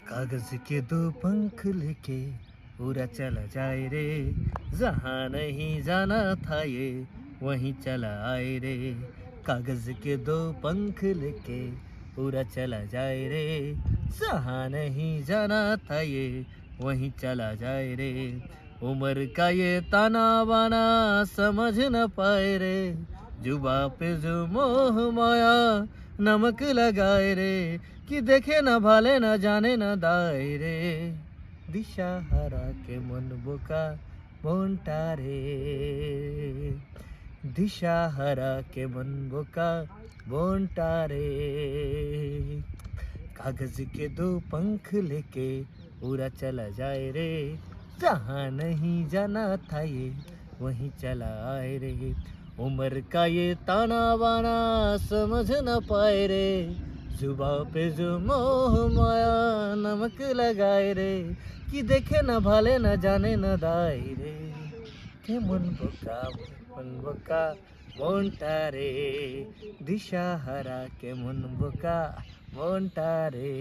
कागज के दो पंख लेके उड़ा चला जाए रे, जहाँ नहीं जाना था ये वहीं चला आए रे। कागज के दो पंख लेके उड़ा चला जाए रे, जहाँ नहीं जाना था ये वहीं चला जाए रे। उम्र का ये ताना बाना समझ न पाए रे, जुबा पे जो मोह माया नमक लगाए रे, कि देखे ना भाले ना जाने ना दाए रे। दिशा हारा के मन बोका মনটা রে, दिशा हारा के मन बोका মনটা রে। कागज के दो पंख लेके उड़ा चला जाए रे, जहाँ नहीं जाना था ये वहीं चला आए रे। उम्र का ये ताना बाना समझ न पाए रे, जुबा पे जो मोह माया नमक लगाए रे, कि देखे न भाले न जाने न दाए रे। के मन बोका মনটা রে, দিশাহারা কে মন বোকা মনটা রে।